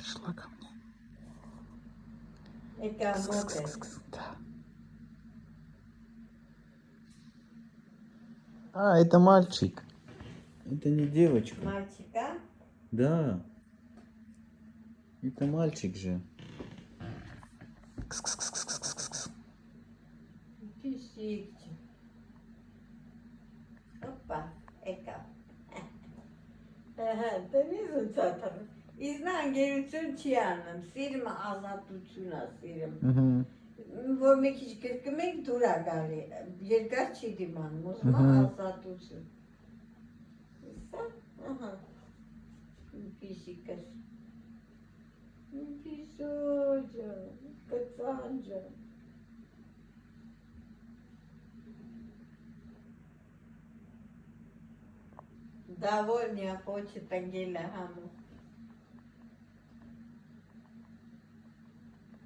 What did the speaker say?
Шла ко мне. Это мода. Да. А, это мальчик. Это не девочка. Мальчика? Да. Это мальчик же. Писикчик. Опа, эка. Տնիզն ծաթար։ Իզնան գերություն չի անում, սիրմը ազատություն է սիրմ։ Որ մի քիչ կրկում եք դուր է գալի, երկար չի դիմանում, ուզում է ազատություն։ Իսա, ահա, պիսիկս։ Պիսոջը, կծանջը։ Довольно хочет Ангела Хаму.